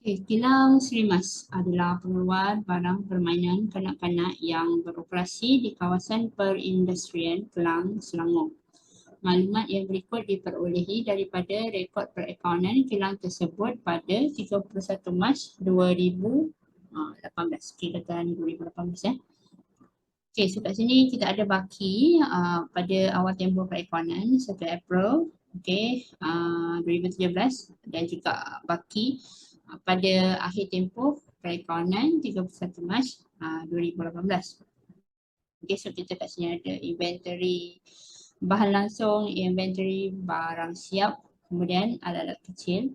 Kilang Sri Mas adalah pengeluar barang permainan kanak-kanak yang beroperasi di kawasan perindustrian Kelang, Selangor. Maklumat yang berikut diperolehi daripada rekod perakaunan kilang tersebut pada 31 Mac 2018. Kita kata 2018 ya. Okey, so kat sini kita ada baki pada awal tempoh perakaunan 1 April 2017 dan juga baki pada akhir tempoh perakaunan 31 Mac 2018. Okey, so kita kat sini ada inventory bahan langsung, inventory barang siap, kemudian alat-alat kecil.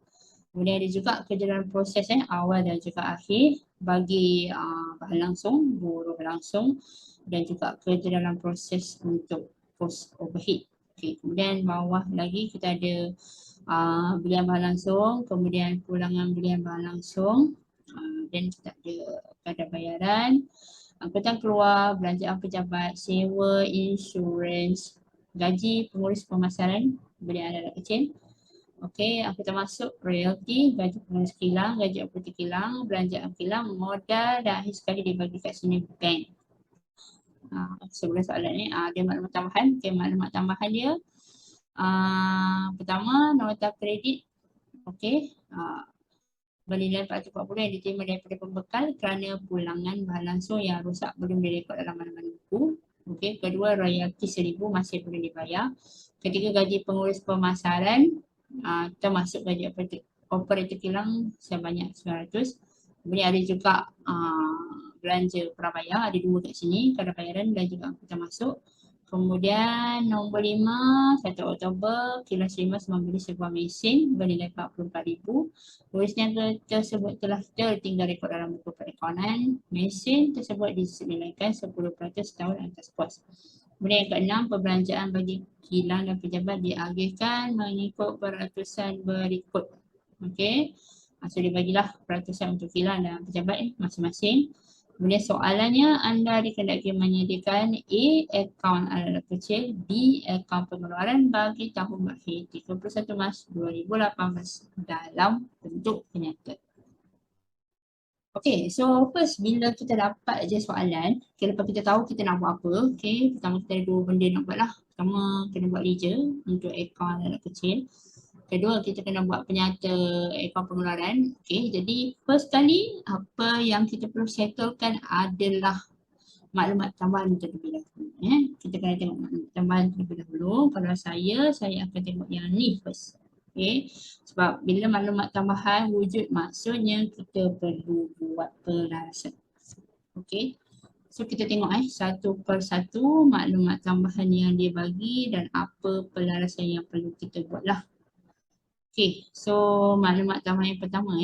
Kemudian ada juga kejadian proses awal dan juga akhir bagi bahan langsung, buruh langsung dan juga kejadian proses untuk post overhead. Okay. Kemudian bawah lagi kita ada belian bahan langsung, kemudian pulangan belian bahan langsung dan kita ada kadar bayaran, angkutan keluar, belanjaan pejabat, sewa, insurans, gaji pengurus pemasaran, belian alat kecil. Okey, kita masuk royalty, gaji pengurus kilang, gaji operator kilang, belanjaan kilang, modal dan akhir sekali dibagi kat sini bank. Sebelum soalan ni, ada maklumat tambahan. Okey, maklumat tambahan dia. Pertama, nota kredit. Okey, bernilai 440 yang diterima daripada pembekal kerana pulangan bahan langsung yang rosak belum direkod dalam mana-mana buku. Okey, kedua, royalty 1000 masih belum dibayar. Ketiga, gaji pengurus pemasaran termasuk gaji operator kilang sebanyak 900. Kemudian ada juga belanja prabayar, ada dua kat sini, kadar bayaran dan juga angkutan masuk. Kemudian nombor 5, 1 Oktober, Kilang Sri Mas membeli sebuah mesin bernilai 44,000. Tulisnya tersebut telah tertinggal rekod dalam buku perakaunan. Mesin tersebut disenilaikan 10% setahun atas kos. Kemudian yang keenam, perbelanjaan bagi kilang dan pejabat diagihkan mengikut peratusan berikut. Okey. So dibagilah peratusan untuk kilang dan pejabat masing-masing. Kemudian soalannya, anda dikendaki menyediakan A, akaun alat kecil, B, akaun pengeluaran bagi tahun berakhir 31 Mac 2018 dalam bentuk penyata. Okay, so first bila kita dapat je soalan, lepas kita tahu kita nak buat apa, pertama kita ada dua benda nak buat lah. Pertama, kena buat ledger untuk akaun alat kecil. Kedua, kita kena buat penyata akaun pengeluaran. Jadi first kali apa yang kita perlu settlekan adalah maklumat tambahan terlebih dahulu. Kita kena tengok maklumat tambahan terlebih dahulu. Kalau saya akan tengok yang ni first. Sebab bila maklumat tambahan wujud, maksudnya kita perlu buat pelarasan. So kita tengok satu persatu maklumat tambahan yang dia bagi dan apa pelarasan yang perlu kita buat lah. So maklumat tambahan yang pertama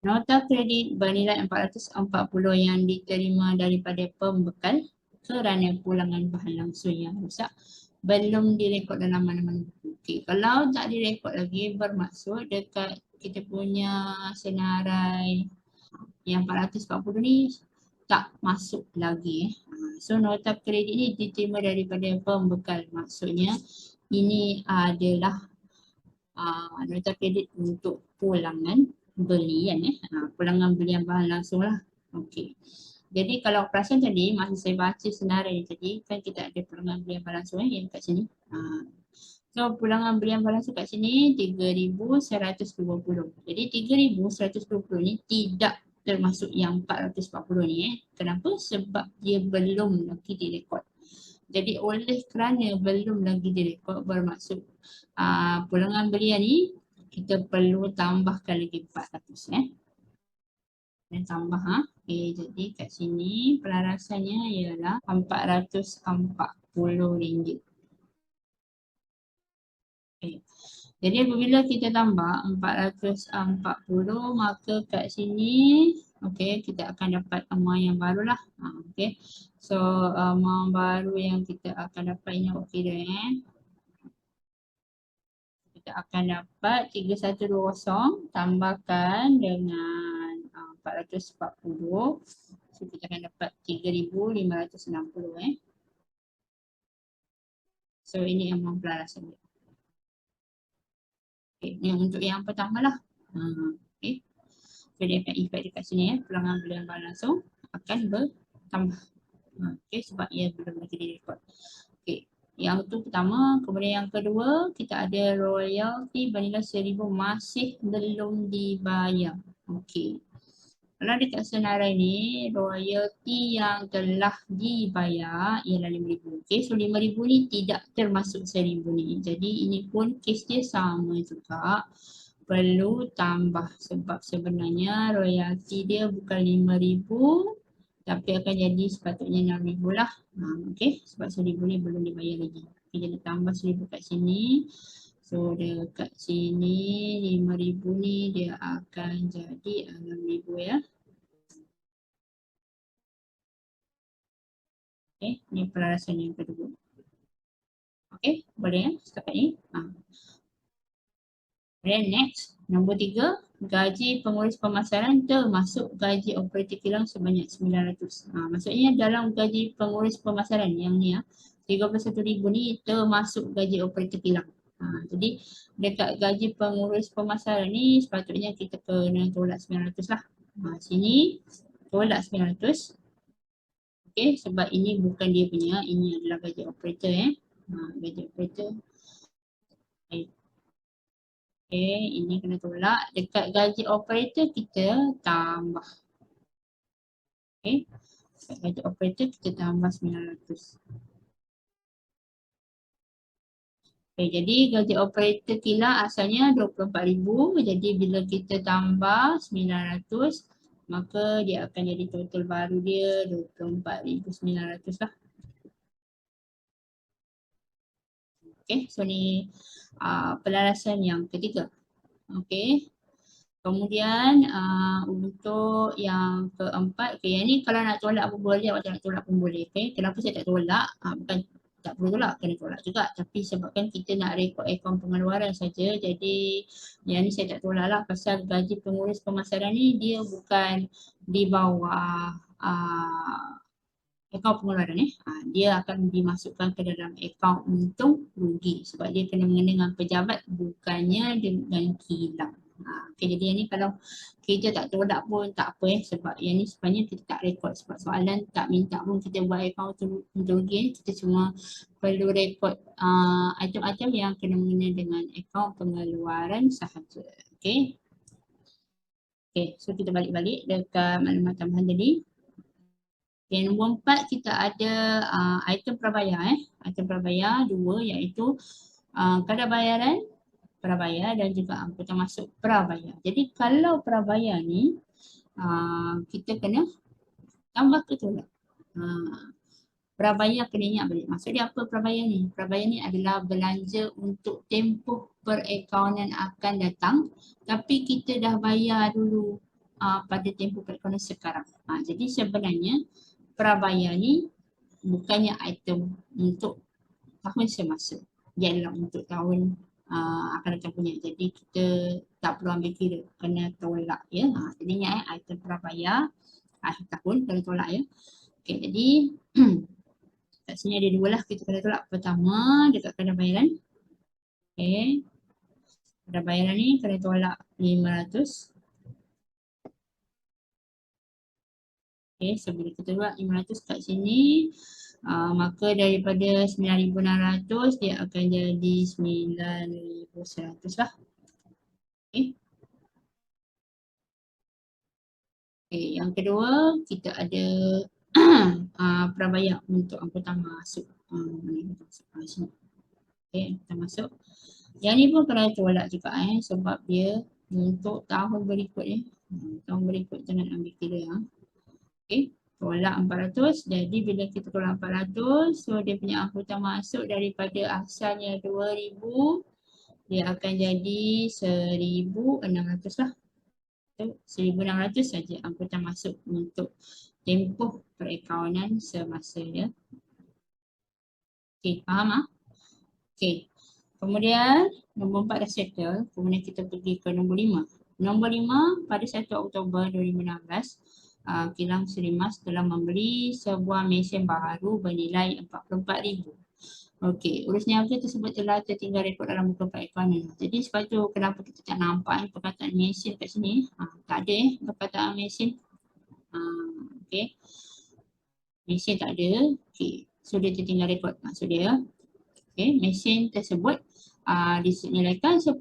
nota kredit bernilai 440 yang diterima daripada pembekal kerana pulangan bahan langsung yang rosak belum direkod dalam mana-mana buku. Kalau tak direkod lagi bermaksud dekat kita punya senarai yang 440 ni tak masuk lagi. So nota kredit ni diterima daripada pembekal. Maksudnya ini adalah nota kredit untuk pulangan belian pulangan belian bahan langsung lah. Jadi kalau perasan tadi masa saya baca senarai tadi kan kita ada pulangan belian bahan langsung yang kat sini. So pulangan belian bahan langsung kat sini 3,120. Jadi 3,120 ni tidak termasuk yang 440 ni Kenapa? Sebab dia belum lagi direkod. Jadi oleh kerana belum lagi direkod bermaksud pulangan belian ni kita perlu tambahkan lagi 400 dan tambah jadi kat sini pelarasannya ialah RM440. Jadi apabila kita tambah 440 maka kat sini kita akan dapat amount yang barulah. So amount baru yang kita akan dapat ini kita akan dapat 3120 tambahkan dengan 440. So kita akan dapat 3,560 So ini amount pelarasan dia. Ini untuk yang pertama lah. Okey. So dia akan efek dekat sini ya, pulangan belian bahan langsung akan bertambah. Okey, sebab ia belum lagi direkod. Okey. Yang tu pertama, kemudian yang kedua kita ada royalty bernilai 1,000 masih belum dibayar. Okey. Kalau dekat senarai ni, royalty yang telah dibayar ialah 5,000. Okey, so 5,000 ni tidak termasuk 1,000 ni. Jadi ini pun kes dia sama juga. Perlu tambah sebab sebenarnya royalty dia bukan 5,000 tapi akan jadi sepatutnya 6,000 lah. Okey, sebab 1,000 ni belum dibayar lagi. Okay, jadi tambah 1,000 kat sini. So dekat sini 5,000 ni dia akan jadi 6,000 ya. Okey, ni pelarasan yang kedua. Okey, boleh ya setakat ni. Then next, nombor 3, gaji pengurus pemasaran termasuk gaji operator kilang sebanyak 900. Maksudnya dalam gaji pengurus pemasaran yang ni 31,000 ni termasuk gaji operator kilang. Jadi dekat gaji pengurus pemasaran ni sepatutnya kita kena tolak 900 lah. Sini tolak 900. Okey, sebab ini bukan dia punya, ini adalah gaji operator gaji operator. Okay, ini kena tolak. Dekat gaji operator kita tambah. Okay, dekat gaji operator kita tambah 900. Okay, jadi gaji operator kilang asalnya 24,000. Jadi bila kita tambah 900, maka dia akan jadi total baru dia 24,900 lah. Okay, so ni pelarasan yang ketiga. Okay. Kemudian untuk yang keempat, okay, yang ni kalau nak tolak pun boleh, awak nak tolak pun boleh. Okay. Kenapa saya tak tolak? Bukan tak perlu tolak, kena tolak juga. Tapi sebabkan kita nak rekod akaun pengeluaran saja, jadi yang ni saya tak tolak lah. Pasal gaji pengurus pemasaran ni dia bukan di bawah akaun pengeluaran dia akan dimasukkan ke dalam akaun untung rugi sebab dia kena mengenai dengan pejabat bukannya dengan kilang. Okay, jadi yang ni kalau kita tak tolak pun tak apa sebab yang ni sebenarnya kita tak rekod sebab soalan tak minta pun kita buat akaun untung rugi kita cuma perlu rekod item-item yang kena mengenai dengan akaun pengeluaran sahaja. Okay. Okay, so kita balik-balik dekat maklumat tambahan tadi. Okay, nombor 4 kita ada item prabayar item prabayar 2 iaitu kadar bayaran prabayar dan juga angkutan masuk prabayar. Jadi kalau prabayar ni kita kena tambah ke tolak. Prabayar kena ingat balik. Maksudnya apa prabayar ni? Prabayar ni adalah belanja untuk tempoh perakaunan akan datang tapi kita dah bayar dulu pada tempoh perakaunan sekarang. Jadi sebenarnya prabayar ni bukannya item untuk tahun semasa. Dia adalah untuk tahun akan datang punya. Jadi kita tak perlu ambil kira, kena tolak ya. Jadi ingat item prabayar akhir tahun kena tolak ya. Okay, jadi kat sini ada dua lah kita kena tolak. Pertama dekat kadar bayaran. Okay. Kadar bayaran ni kena tolak 500. Okay, so bila kita buat 500 kat sini, maka daripada 9,600 dia akan jadi 9,100 lah. Okay. Okay, yang kedua kita ada prabayar untuk angkutan masuk. Sini. Okay, angkutan masuk. Yang ni pun kena tolak juga sebab dia untuk tahun berikut tahun berikut jangan ambil kira Okay, tolak 400. Jadi bila kita tolak 400, so dia punya angkutan masuk daripada asalnya 2,000, dia akan jadi 1,600 lah. So, 1,600 saja angkutan masuk untuk tempoh perakaunan semasa ya. Okay, faham Okay. Kemudian nombor 4 dah settle. Kemudian kita pergi ke nombor 5. Nombor 5 pada 1 Oktober 2016. Kilang Seri Mas telah membeli sebuah mesin baru bernilai 44,000. Okey, urus niaga tersebut telah tertinggal rekod dalam buku perekonomian. Jadi sebab tu kenapa kita tak nampak perkataan mesin kat sini. Tak ada perkataan mesin. Okey, mesin tak ada. Okey, so dia tertinggal rekod maksud dia. Okey, mesin tersebut disenilaikan 10%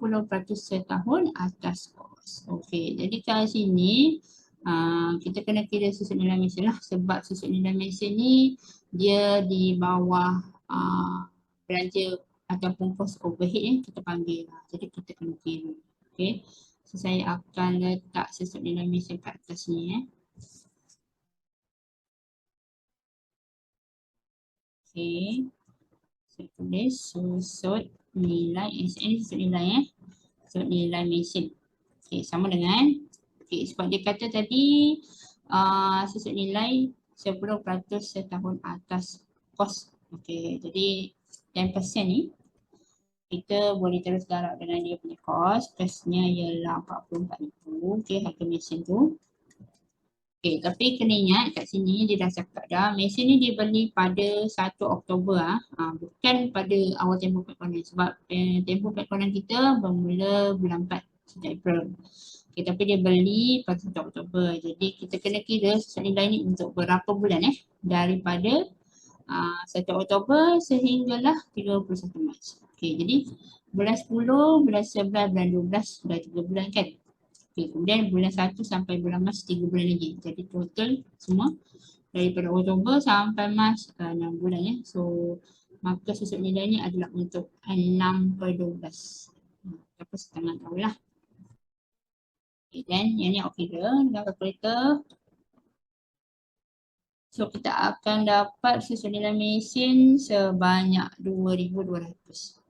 setahun atas kos. Okey, jadi kat sini kita kena kira susut nilai mesin lah sebab susut nilai mesin ni dia di bawah belanja ataupun kos overhead yang kita panggil lah. Jadi kita kena kira. Okey, so saya akan letak susut nilai mesin kat atas ni. Okey, saya tulis susut nilai mesin. Ini susut nilai susut nilai mesin. Okey, sama dengan sebab dia kata tadi susut nilai 10% setahun atas kos. Okey, jadi 10% ni kita boleh terus darab dengan dia punya kos. Kosnya ialah 44,000. Okey, harga mesin tu. Okey, tapi kena ingat kat sini dia dah cakap dah mesin ni dibeli pada 1 Oktober bukan pada awal tempoh pekonan sebab tempoh pekonan kita bermula bulan 4 April. Okay, tapi dia beli pada 1 Oktober. Jadi kita kena kira susut nilai ni untuk berapa bulan daripada 1 Oktober sehinggalah 31 Mac. Okay, jadi bulan 10, bulan 11, bulan 12 dah 3 bulan kan. Okay, kemudian bulan 1 sampai bulan Mac 3 bulan lagi. Jadi total semua daripada Oktober sampai Mac 6 bulan So maka susut nilai ni adalah untuk 6/12. Apa setengah tahun lah. Okay, dan yang ni okey ke dengan kalkulator. So kita akan dapat susut nilai mesin sebanyak 2,200.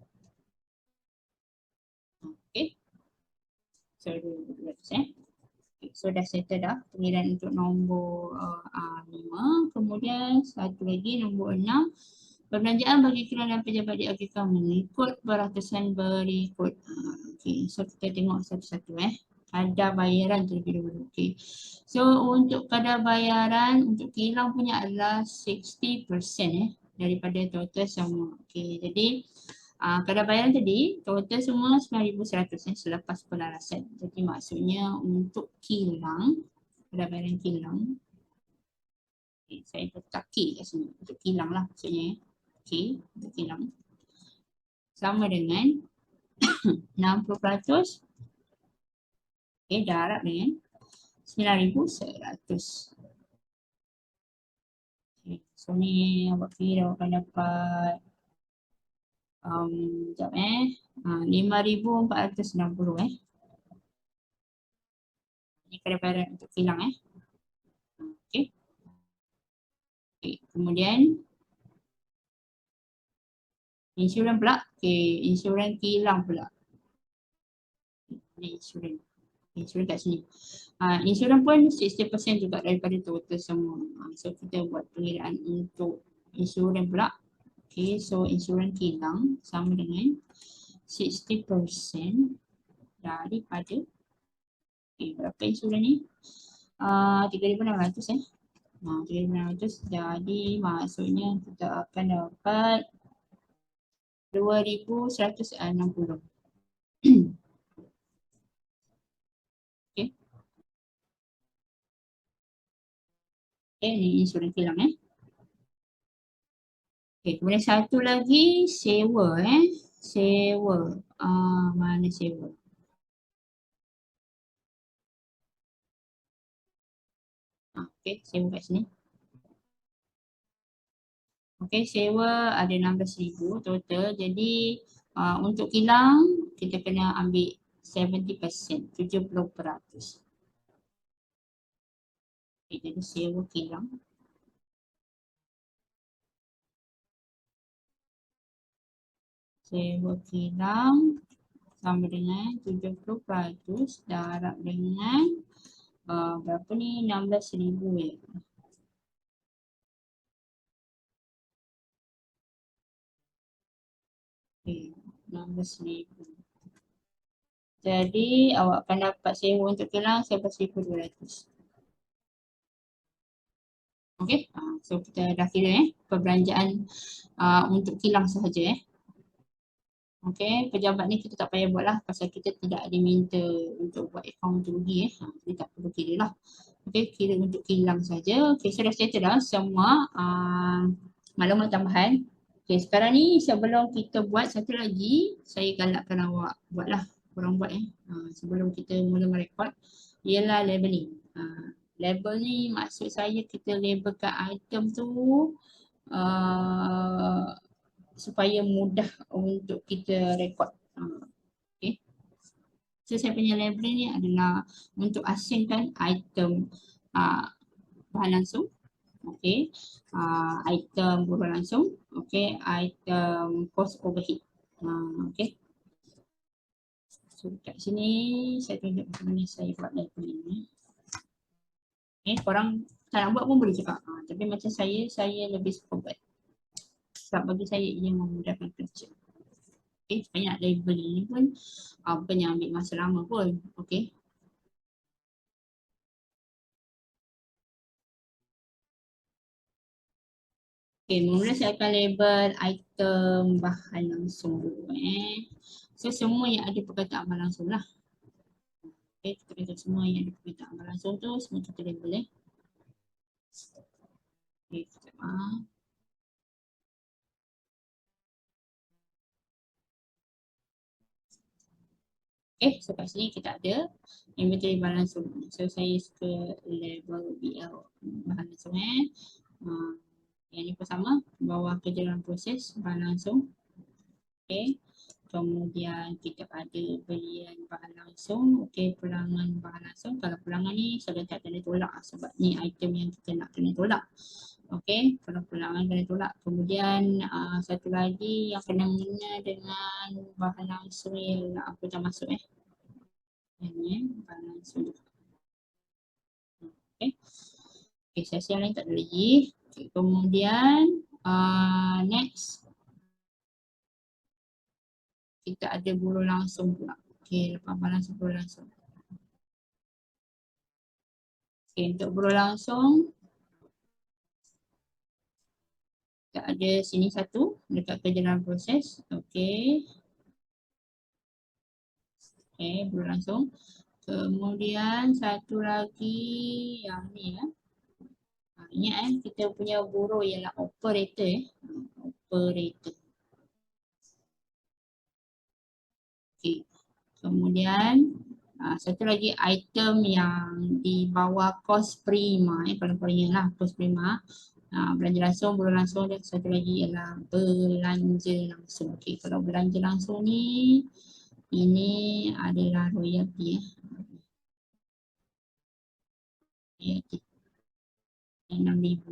Okay. So 2,200 Okay, so dah settle dah pengiraan untuk nombor 5. Kemudian satu lagi nombor 6. Perbelanjaan bagi kilang dan pejabat diajukan mengikut beratusan berikut. Okay, so kita tengok satu-satu kadar bayaran terlebih dahulu. Okay. So untuk kadar bayaran untuk kilang punya adalah 60% daripada total semua. Okay, jadi kadar bayaran tadi total semua 9,100 selepas pelarasan. Jadi maksudnya untuk kilang, kadar bayaran kilang. Okay, saya letak K kat sini. Untuk kilang lah maksudnya. K untuk kilang. Sama dengan 60%. Okay, darab dengan 9,100. Okay, so ni awak kira awak akan dapat 5,460 Ini kadar bayaran untuk kilang Okay. Okay, kemudian insurans pula. Okay, insurans kilang pula. Ini insurans. Insurans kat sini. Insurans pun 60% juga daripada total semua. So kita buat pengiraan untuk insurans pula. Okay, so insurans kilang sama dengan 60% daripada berapa insurans ni? 3,600 3,600 jadi maksudnya kita akan dapat 2,160. Okay. Okay, ni insurans kilang Okay, kemudian satu lagi sewa sewa. Mana sewa? Okay, sewa kat sini. Okay, sewa ada 16,000 total. Jadi untuk kilang kita kena ambil 70%, 70%. Okay, jadi sewa kilang. Sewa kilang sama dengan 70% darab dengan berapa ni? 16,000 Okay, 16,000. Jadi awak akan dapat sewa untuk kilang 11,200. Okey, so kita dah kira perbelanjaan untuk kilang sahaja Okey, pejabat ni kita tak payah buat lah pasal kita tidak diminta untuk buat akaun untuk rugi Jadi tak perlu kira lah. Okey, kira untuk kilang saja. Okey, so dah settle dah semua maklumat tambahan. Okey, sekarang ni sebelum kita buat satu lagi, saya galakkan awak buatlah. Korang buat sebelum kita mula merekod ialah labeling. Label ni maksud saya kita labelkan item tu supaya mudah untuk kita rekod. Okay. So saya punya labeling ni adalah untuk asingkan item bahan langsung. Okay. Item buruh langsung. Okay. Item cost overhead. Okay. So kat sini saya tunjuk macam mana saya buat labeling ni. Okay. Korang tak nak buat pun boleh cakap. Tapi macam saya lebih suka buat. Sebab bagi saya ia memudahkan kerja. Okay, banyak label ni pun bukannya ambil masa lama pun. Okay. Okay, mula saya akan label item bahan langsung dulu So semua yang ada perkataan bahan langsung lah. Okay, kita kata semua yang ada perkataan bahan langsung tu semua kita label Okay, kita so kat sini kita ada inventory bahan langsung. So saya suka label BL bahan langsung yang ni pun sama, bawah kejadian proses bahan langsung. Okay. Kemudian kita ada belian bahan langsung, okay, pulangan bahan langsung. Kalau pulangan ni saya tak kena tolak sebab ni item yang kita nak kena tolak. Okay, kalau pulangan kena tolak. Kemudian satu lagi yang kena mengena dengan bahan langsung yang aku dah masuk Yang ni bahan langsung. Okay. Okay, sesi yang lain tak ada lagi. Okay, kemudian next kita ada buruh langsung pula. Okay, lepas bahan langsung buruh langsung. Okay, untuk buruh langsung kita ada sini satu dekat kejadian proses. Okay. Okay, buruh langsung. Kemudian satu lagi yang ni ingat kita punya buruh ialah operator operator. Okay. Kemudian satu lagi item yang di bawah kos prima paling ingat lah kos prima. Belanja langsung, buruh langsung dan satu lagi ialah belanja langsung. Okay, kalau belanja langsung ni ini adalah royalty royalty 6,000.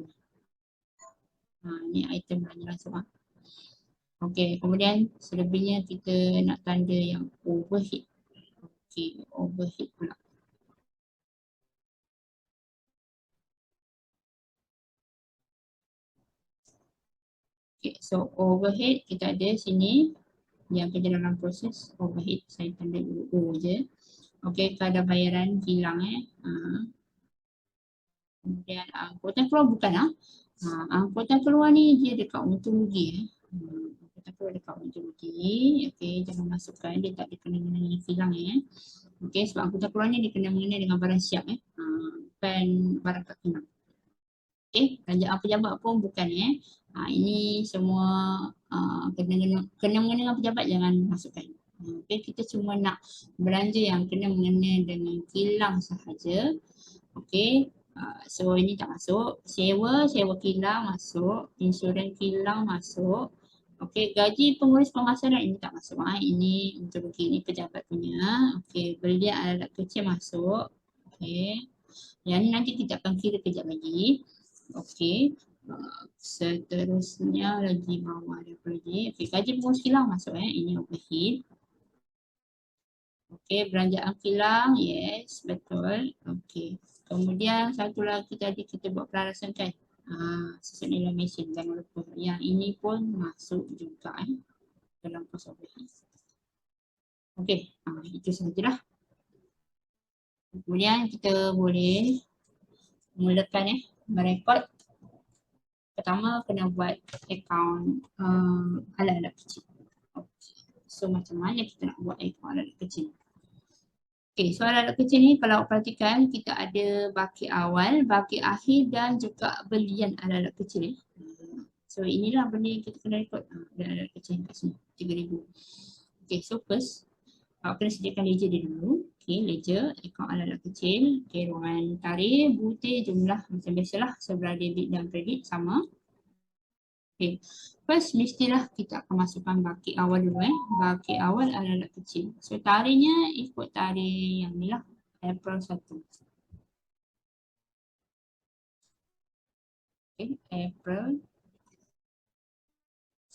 Ni item belanja langsung Okay, kemudian selebihnya kita nak tanda yang overhead. Okay, overhead pula. Okay, so overhead kita ada sini yang kerja dalam proses overhead. Saya tanda O je. Okay, kadar bayaran hilang Kemudian angkutan keluar bukan angkutan keluar ni dia dekat untung rugi angkutan keluar dekat untung rugi. Okay, jangan masukkan dia tak dikena-mengena dengan hilang Okay, sebab angkutan keluar ni dikena-mengena dengan barang siap bukan barang tak kena. Okay, belanjaan pejabat pun bukan ini semua kena mengena dengan pejabat jangan masukkan. Okay, kita cuma nak belanja yang kena mengena dengan kilang sahaja. Okay, so ini tak masuk. Sewa kilang masuk. Insurans kilang masuk. Okay, gaji pengurus pemasaran ini tak masuk. Ini untuk ini pejabat punya. Okay, belian alat kecil masuk. Okay, yang ni nanti kita akan kira kejap lagi. Okey. Seterusnya lagi bawah ada apa lagi? Okey, gaji pengurus kilang masuk Ini overhead. Okey, belanjaan kilang. Yes, betul. Okey. Kemudian satu lagi tadi kita buat pelarasan kan. Sesuai nilai mesin jangan lupa. Yang ini pun masuk juga dalam cost overhead. Okey, itu sahajalah. Kemudian kita boleh mulakan merekod pertama kena buat akaun alat-alat kecil. Okay. So macam mana kita nak buat akaun alat-alat kecil? Okay, so alat-alat kecil ni kalau perhatikan kita ada baki awal, baki akhir dan juga belian alat-alat kecil. So inilah benda yang kita kena rekod. Alat-alat kecil kat sini, 3,000. Okay, so first kena sediakan ledger dia dulu. Okay, ledger, akaun alat-alat kecil. Okay, ruangan tarikh, butir, jumlah macam biasalah. Sebelah debit dan kredit sama. Okay, first mestilah kita akan masukkan baki awal dulu Baki awal alat-alat kecil. So tarikhnya ikut tarikh yang ni lah. April 1. Okay, April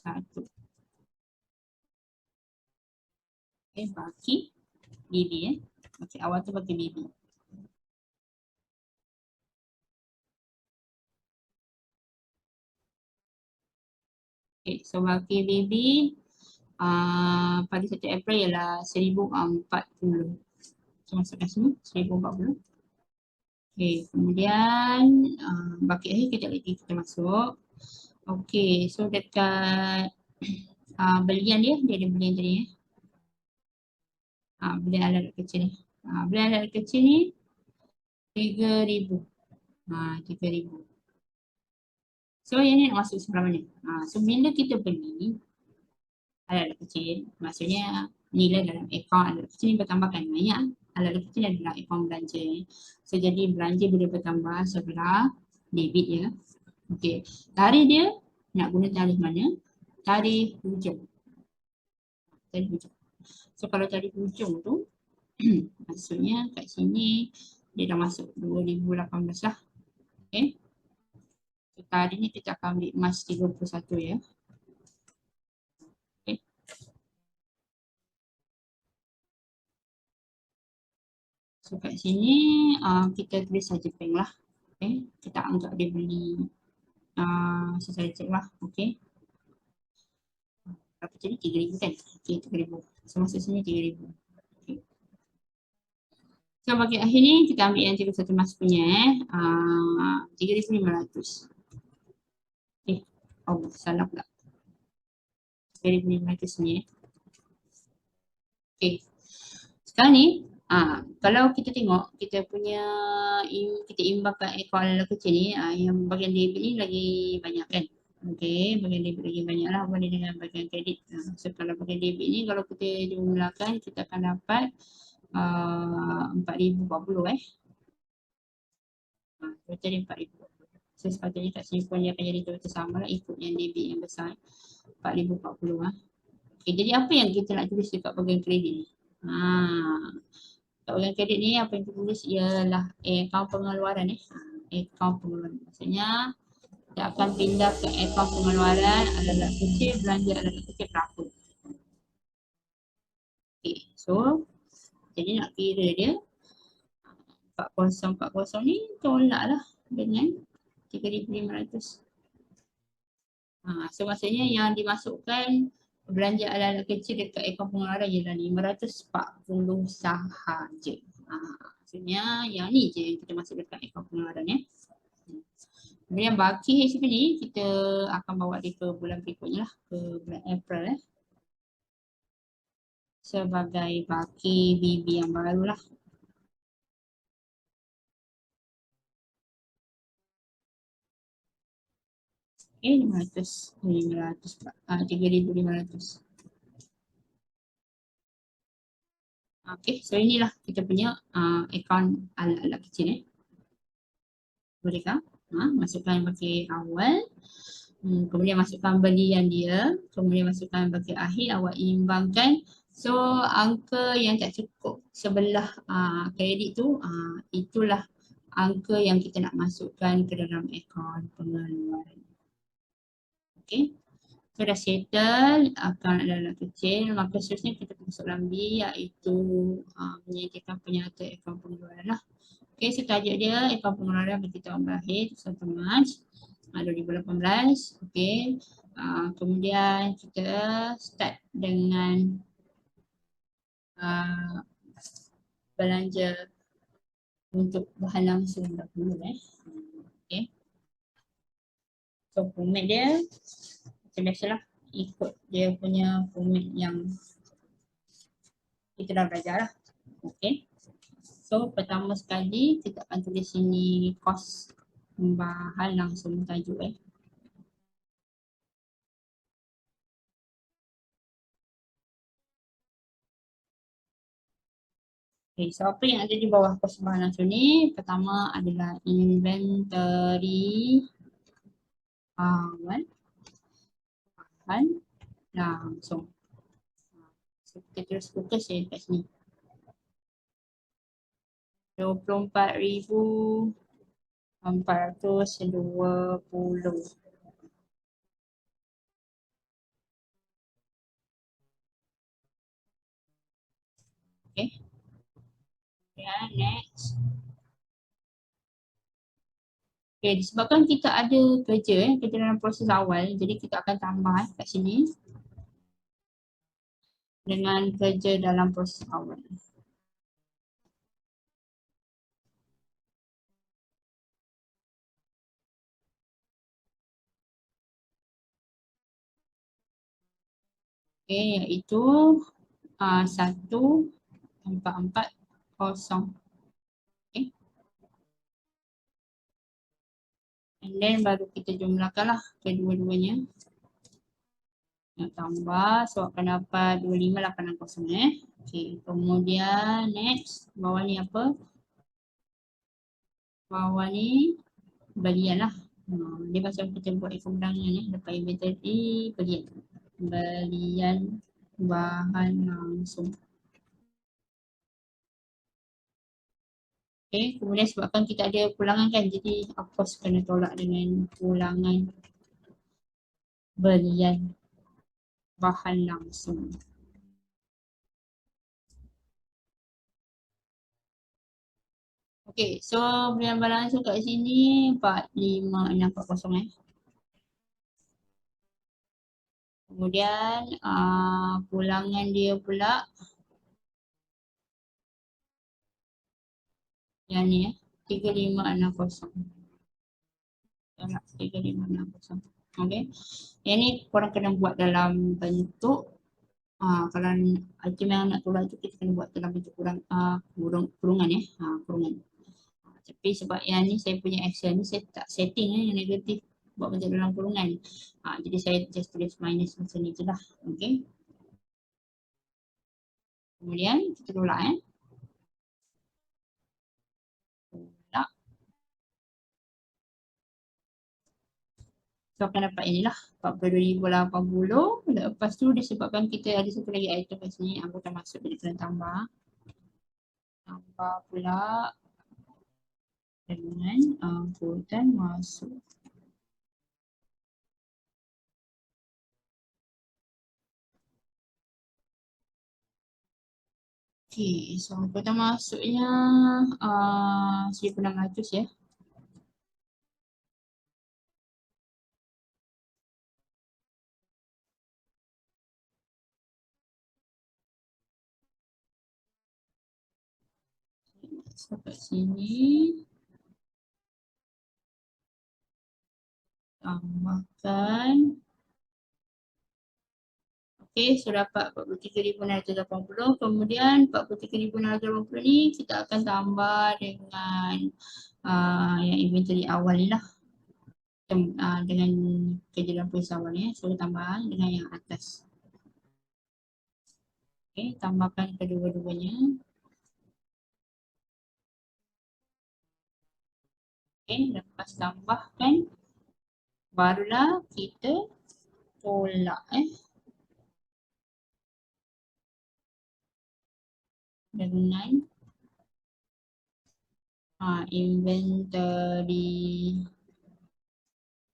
1. Okay, baki BB Okay, awal tu bagi BB. Okay, so baki BB pada 1 April ialah 1040. So masukkan sini 1040. Okay, kemudian baki akhir kejap lagi kita masuk. Okay, so dekat belian dia ada belian tadi belian alat kecil ni. Belian alat kecil ni 3,000. 3,000. So yang ni nak masuk sebelah mana? So bila kita beli alat kecil, maksudnya nilai dalam akaun alat kecil ni bertambahkan banyak. Alat kecil adalah akaun belanja. So jadi belanja boleh bertambah sebelah debit ya. Okey, tarikh dia nak guna tarikh mana? Tarikh hujung. Tarikh hujung. So kalau tarikh hujung tu maksudnya kat sini dia dah masuk 2018 lah. Okey. So tarikh ni kita akan ambil Mac 31 ya. Okey. So kat sini kita tulis saja bank lah. Okey. Kita anggap dia beli saya cek lah. Okey. Berapa jadi 3,000 kan? Okey, 3,000. So masuk sini 3,000. Okay. So bagi akhir ni kita ambil yang 31 Mac punya 3,500. Okay. Oh, salah pula. 3,500 ni Okay. Sekarang ni kalau kita tengok kita punya kita imbangkan akaun alat kecil ni yang bahagian debit ni lagi banyak kan. Okey, bahagian debit lagi banyak lah berbanding dengan bahagian kredit. So kalau bahagian debit ni kalau kita jumlahkan kita akan dapat 4,040 Total 4,040. So sepatutnya kat sini pun dia akan jadi total sama lah ikut yang debit yang besar 4,040 Okay, jadi apa yang kita nak tulis dekat bahagian kredit ni? Kat bahagian kredit ni apa yang kita tulis ialah akaun pengeluaran akaun pengeluaran. Maksudnya kita akan pindah ke akaun pengeluaran alat-alat kecil, belanja alat-alat kecil berapa. Okay, so jadi nak kira dia 4040 ni tolak lah dengan 3,500. So maksudnya yang dimasukkan belanja alat-alat kecil dekat akaun pengeluaran ialah 540 sahaja. Maksudnya yang ni je yang kita masuk dekat akaun pengeluaran ya. Kemudian baki HCP ni kita akan bawa dia ke bulan berikutnya lah, ke bulan April sebagai baki BB yang baru lah. Okay, 3,500. Okay, so inilah kita punya akaun alat-alat kecil Bolehkah? Masukkan baki awal, kemudian masukkan belian dia, kemudian masukkan baki akhir, awak imbangkan. So angka yang tak cukup sebelah kredit tu, itulah angka yang kita nak masukkan ke dalam akaun pengeluaran. Okay. So dah settle akaun alat kecil, maka seterusnya kita masuk dalam B iaitu menyediakan penyata akaun pengeluaran lah. Okay, so tajuk dia akaun pengeluaran bagi tahun berakhir 1 Mac 2018. Okay, kemudian kita start dengan belanja untuk bahan langsung dahulu Okay. So format dia macam biasalah, ikut dia punya format yang kita dah belajar lah. Okay. So pertama sekali kita akan tulis sini kos bahan langsung tajuk Okay, so apa yang ada di bawah kos bahan langsung ni? Pertama adalah inventory bahan langsung. So kita terus fokus je kat sini. 24,420. Okay. Ya, next. Okay, disebabkan kita ada kerja dalam proses awal, jadi kita akan tambah kat sini dengan kerja dalam proses awal. Okay, iaitu 1440. Okay. And then baru kita jumlahkan lah kedua-duanya. Nak tambah, so akan dapat 25,860 Okay, kemudian next, bawah ni apa? Bawah ni belian lah. Dia macam kita buat kemudangan ni, lepas inventory belian. Belian bahan langsung. Okay, kemudian sebabkan kita ada pulangan kan, jadi of course kena tolak dengan pulangan belian bahan langsung. Okay, so belian bahan langsung kat sini 45,640 Kemudian pulangan dia pula yang ni 3560. Tolak 3560. Okay. Yang ni korang kena buat dalam bentuk kalau item yang nak tolak tu kita kena buat dalam bentuk kurungan kurungan. Tapi sebab yang ni saya punya Excel ni saya tak setting yang negatif buat bentuk dalam kurungan. Jadi saya just tulis minus macam ni je lah. Okay. Kemudian kita tolak tolak. So akan dapat inilah 42,080. Lepas tu disebabkan kita ada satu lagi item kat sini, anggota masuk jadi kena tambah. Tambah pula dengan angkutan masuk. Okay, so angkutan masuknya 1,600 ya. So kat sini tambahkan. Okay, so dapat 43,680. Kemudian 43,680 ni kita akan tambah dengan yang inventory awal ni lah. Dengan kerja dalam proses awal ni. So tambah dengan yang atas. Okay, tambahkan kedua-duanya. Okay, lepas tambahkan barulah kita tolak dengan inventory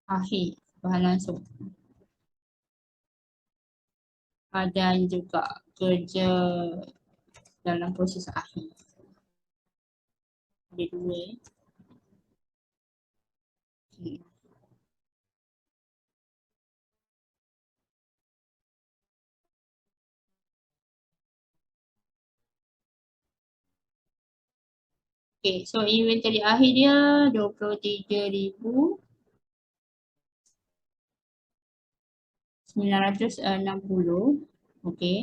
akhir bahan langsung. Dan juga kerja dalam proses akhir. Ada dua Okay. Okay, so inventory akhir dia 23,000. 960. Okey.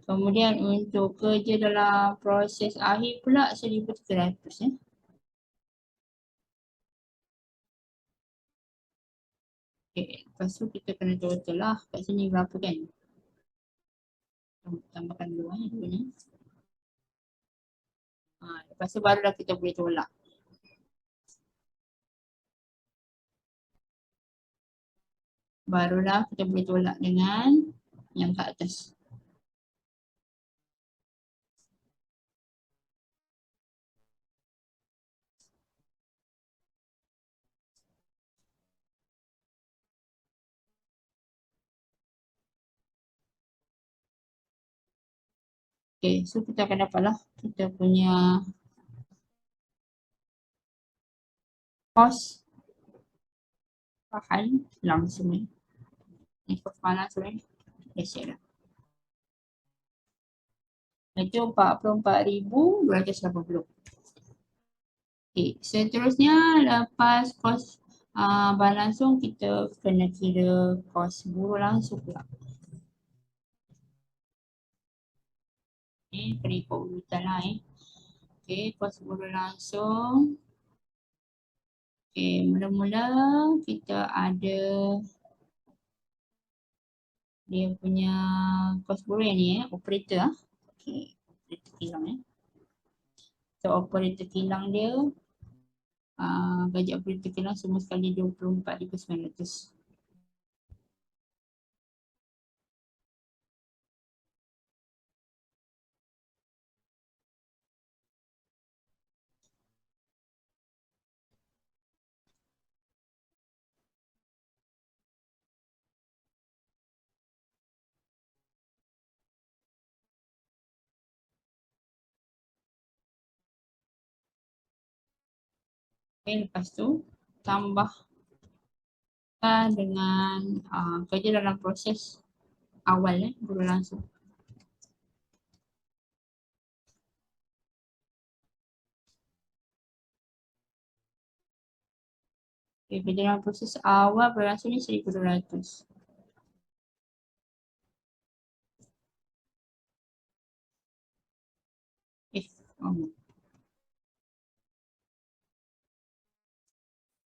Kemudian untuk kerja dalam proses akhir pula 1300 ya. Okey, lepas tu kita kena total lah kat sini berapa kan. Tambahkan dulu dulu ni. Lepas tu barulah kita boleh tolak. Barulah kita boleh tolak dengan yang kat atas. Okay, so kita akan dapatlah kita punya kos bahan langsung ni. Ni kos bahan langsung ni. Dah siap dah. Itu 44,280. Okay, seterusnya lepas kos bahan langsung kita kena kira kos buruh langsung pula. Ni kena ikut urutan lah Okay, kos buruh langsung. Okay, mula-mula kita ada dia punya kos buruh yang ni operator lah. Okay, operator kilang So operator kilang dia gaji operator kilang semua sekali 24,900. Okay, lepas tu tambahkan dengan kerja dalam proses awal buruh langsung. Okay, kerja dalam proses awal buruh langsung ni 1,200.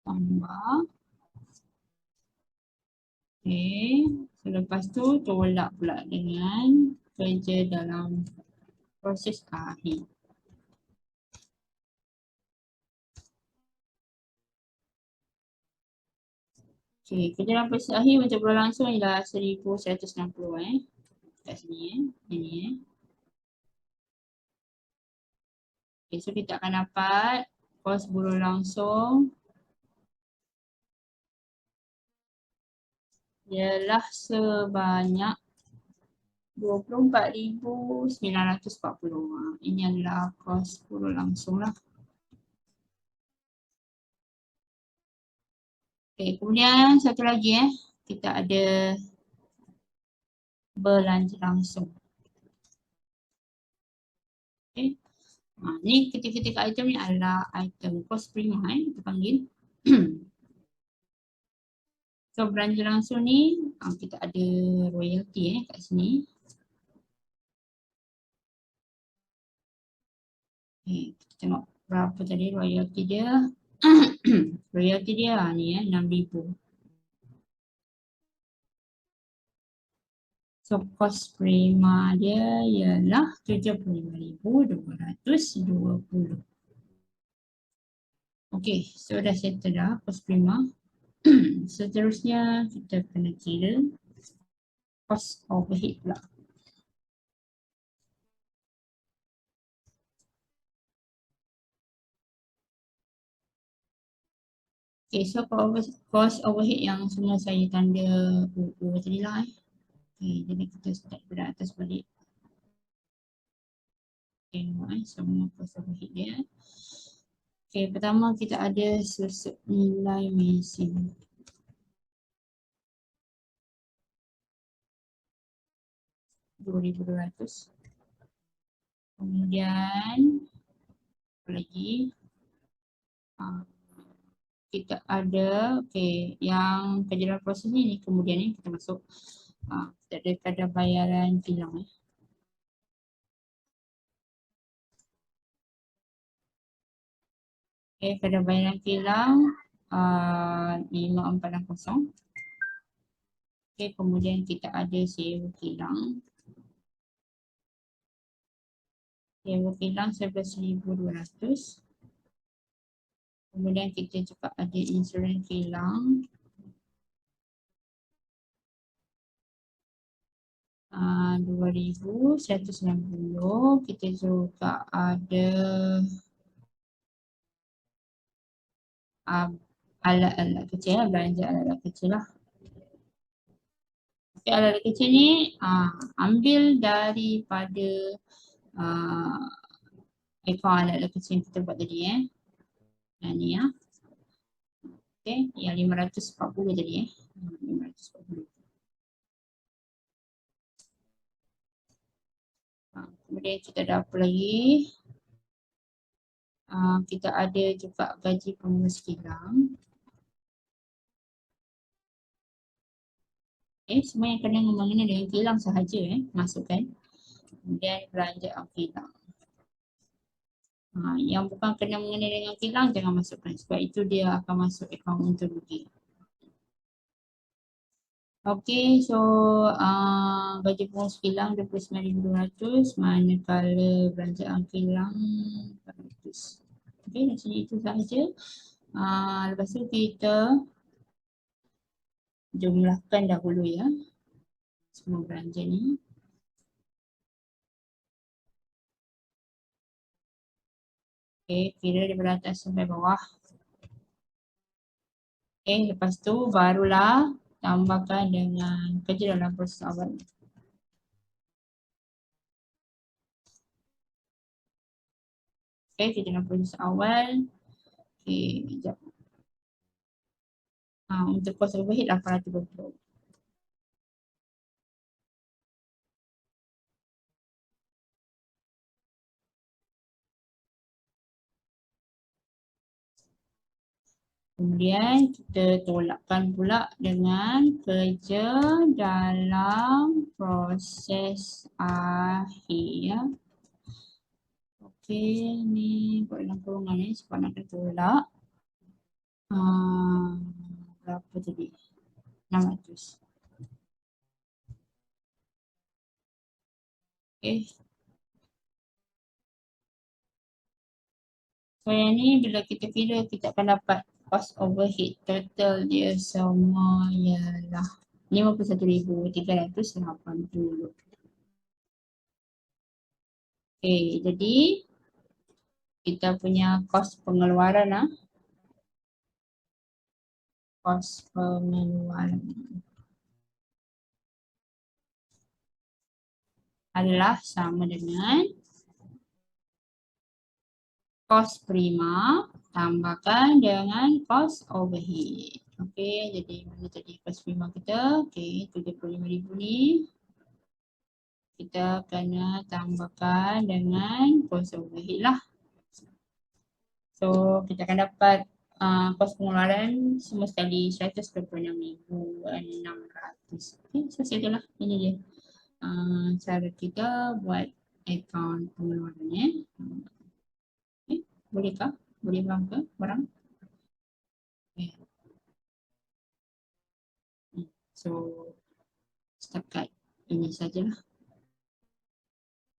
Tambah. Okay, selepas tu tolak pula dengan kerja dalam proses akhir. Okay, kerja dalam proses akhir macam buruh langsung ialah 1,160 kat sini ini Okay, so kita akan dapat kos buruh langsung ialah sebanyak 24,940. Ini adalah kos buruh langsung lah. Okay, kemudian satu lagi kita ada belanja langsung. Okay. Ni ketika-ketika item ni adalah item kos prima kita panggil. So belanja langsung ni kita ada royalty kat sini. Okay, kita tengok berapa tadi royalty dia. Royalty dia ni 6,000. So kos prima dia ialah 75,220. Okay, so dah settle dah kos prima. Seterusnya kita kena kira kos overhead pula. Okay, so cost overhead yang semua saya tanda tadi lah Okay, jadi kita start pada atas balik. Tengok semua cost overhead dia. Okay, pertama kita ada susut nilai mesin. RM2,200. Kemudian apa lagi? Kita ada yang kerja dalam proses ni kemudian kita masuk Daripada bayaran kilang. Pada bayaran kilang 5460. Kemudian kita ada sewa kilang. Sewa kilang 11,200. Kemudian kita juga ada insurans kilang 2,190. Kita juga ada alat-alat kecil, belanja alat-alat kecil lah. Okay, alat-alat kecil ni ambil daripada akaun alat-alat kecil yang kita buat tadi ni ya. Okay, yang 540 tadi 540. Kemudian kita ada apa lagi? Kita ada juga gaji pengurus kilang. Semua yang kena mengenai dengan kilang sahaja masukkan. Kemudian belanjaan kilang. Yang bukan kena mengenai dengan kilang jangan masukkan sebab itu dia akan masuk akaun untuk rugi. Okay, so gaji pengurus kilang 29,200 manakala belanjaan kilang 400. Okay, dari sini itu sahaja. Lepas tu kita jumlahkan dahulu ya semua belanja ni. Okay, kira daripada atas sampai bawah. Okay, lepas tu barulah tambahkan dengan kerja dalam proses awal. Okay, kerja dalam proses awal. Okay, sekejap. Untuk kos overhead 820. Kemudian kita tolakkan pula dengan kerja dalam proses akhir. Okey, ni buat dalam kurungan sebab nak tolak. Berapa tadi? 600. Okey. So yang ni bila kita kira kita akan dapat cost overhead total dia semua ialah 51,380. Okay, jadi kita punya kos pengeluaran kos pengeluaran adalah sama dengan kos prima tambahkan dengan kos overhead. Okey, jadi mana tadi kos prima kita? Okey, 75,000 ni kita kena tambahkan dengan kos overhead lah. So kita akan dapat kos pengeluaran semua sekali 126,600. Okey, so segitu lah. Ini dia cara kita buat akaun pengeluarannya. Bolehkah? Boleh faham ke korang? Okay. So setakat ini sajalah.